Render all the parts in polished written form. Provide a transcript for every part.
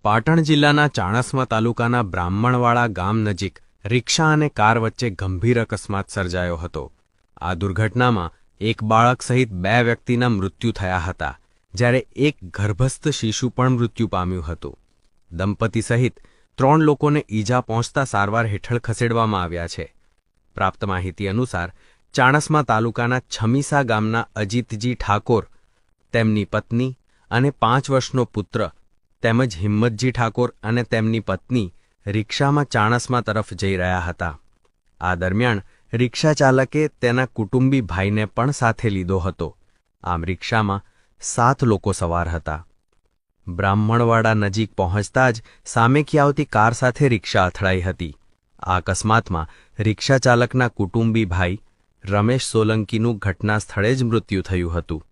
પાટણ જિલ્લાના ચાણસ્મા તાલુકાના બ્રાહ્મણવાડા ગામ નજીક રિક્ષા અને કાર વચ્ચે ગંભીર અકસ્માત સર્જાયો હતો। આ દુર્ઘટનામાં એક બાળક સહિત 2 વ્યક્તિના મૃત્યુ થયા હતા, જ્યારે એક ગર્ભસ્થ શિશુ પણ મૃત્યુ પામ્યું હતું। દંપતી સહિત 3 લોકોને ઈજા પહોંચતા સારવાર હેઠળ ખસેડવામાં આવ્યા છે। પ્રાપ્ત માહિતી અનુસાર ચાણસ્મા તાલુકાના છમીસા ગામના અજીતજી ઠાકોર, તેમની પત્ની અને 5 વર્ષનો પુત્ર તેમજ હિંમતજી ઠાકોર અને તેમની પત્ની રિક્ષામાં ચાણસ્મા તરફ જઈ રહ્યા હતા। આ દરમિયાન રિક્ષા ચાલકે તેના કુટુંબી ભાઈને પણ સાથે લીધો હતો। આમ રિક્ષામાં 7 લોકો સવાર હતા। બ્રાહ્મણવાડા નજીક પહોંચતા જ સામેથી આવતી કાર સાથે રિક્ષા અથડાઈ હતી। આ અકસ્માતમાં રિક્ષા ચાલકના કુટુંબી ભાઈ રમેશ સોલંકીનું ઘટના સ્થળે જ મૃત્યુ થયું હતું,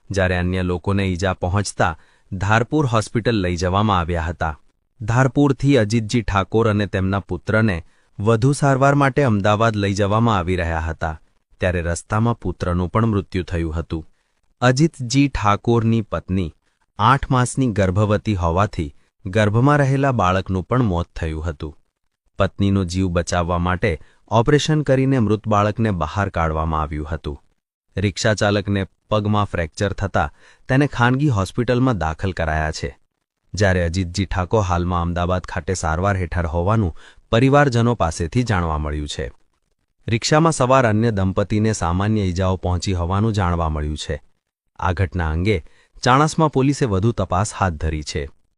જ્યારે અન્ય લોકોને ઈજા પહોંચતા ધારપુર હોસ્પિટલ લઈ જવામાં આવ્યા હતા। ધારપુરથી અજીતજી ઠાકોર અને તેમના પુત્રને વધુ સારવાર માટે અમદાવાદ લઈ જવામાં આવી રહ્યા હતા, ત્યારે રસ્તામાં પુત્રનું પણ મૃત્યુ થયું હતું। અજીતજી ઠાકોરની પત્ની 8 માસની ગર્ભવતી હોવાથી ગર્ભમાં રહેલા બાળકનું પણ મોત થયું હતું। પત્નીનો જીવ બચાવવા માટે ઓપરેશન કરીને મૃત બાળકને બહાર કાઢવામાં આવ્યું હતું। રિક્ષા ચાલકને પગમાં ફ્રેક્ચર થતાં તેને ખાનગી હોસ્પિટલમાં દાખલ કરાયા છે, જ્યારે અજીતજી ઠાકોર હાલમાં અમદાવાદ ખાતે સારવાર હેઠળ હોવાનું પરિવારજનો પાસેથી જાણવા મળ્યું છે। રિક્ષામાં સવાર અન્ય દંપતીને સામાન્ય ઈજાઓ પહોંચી હોવાનું જાણવા મળ્યું છે। આ ઘટના અંગે ચાણસ્મા પોલીસે વધુ તપાસ હાથ ધરી છે।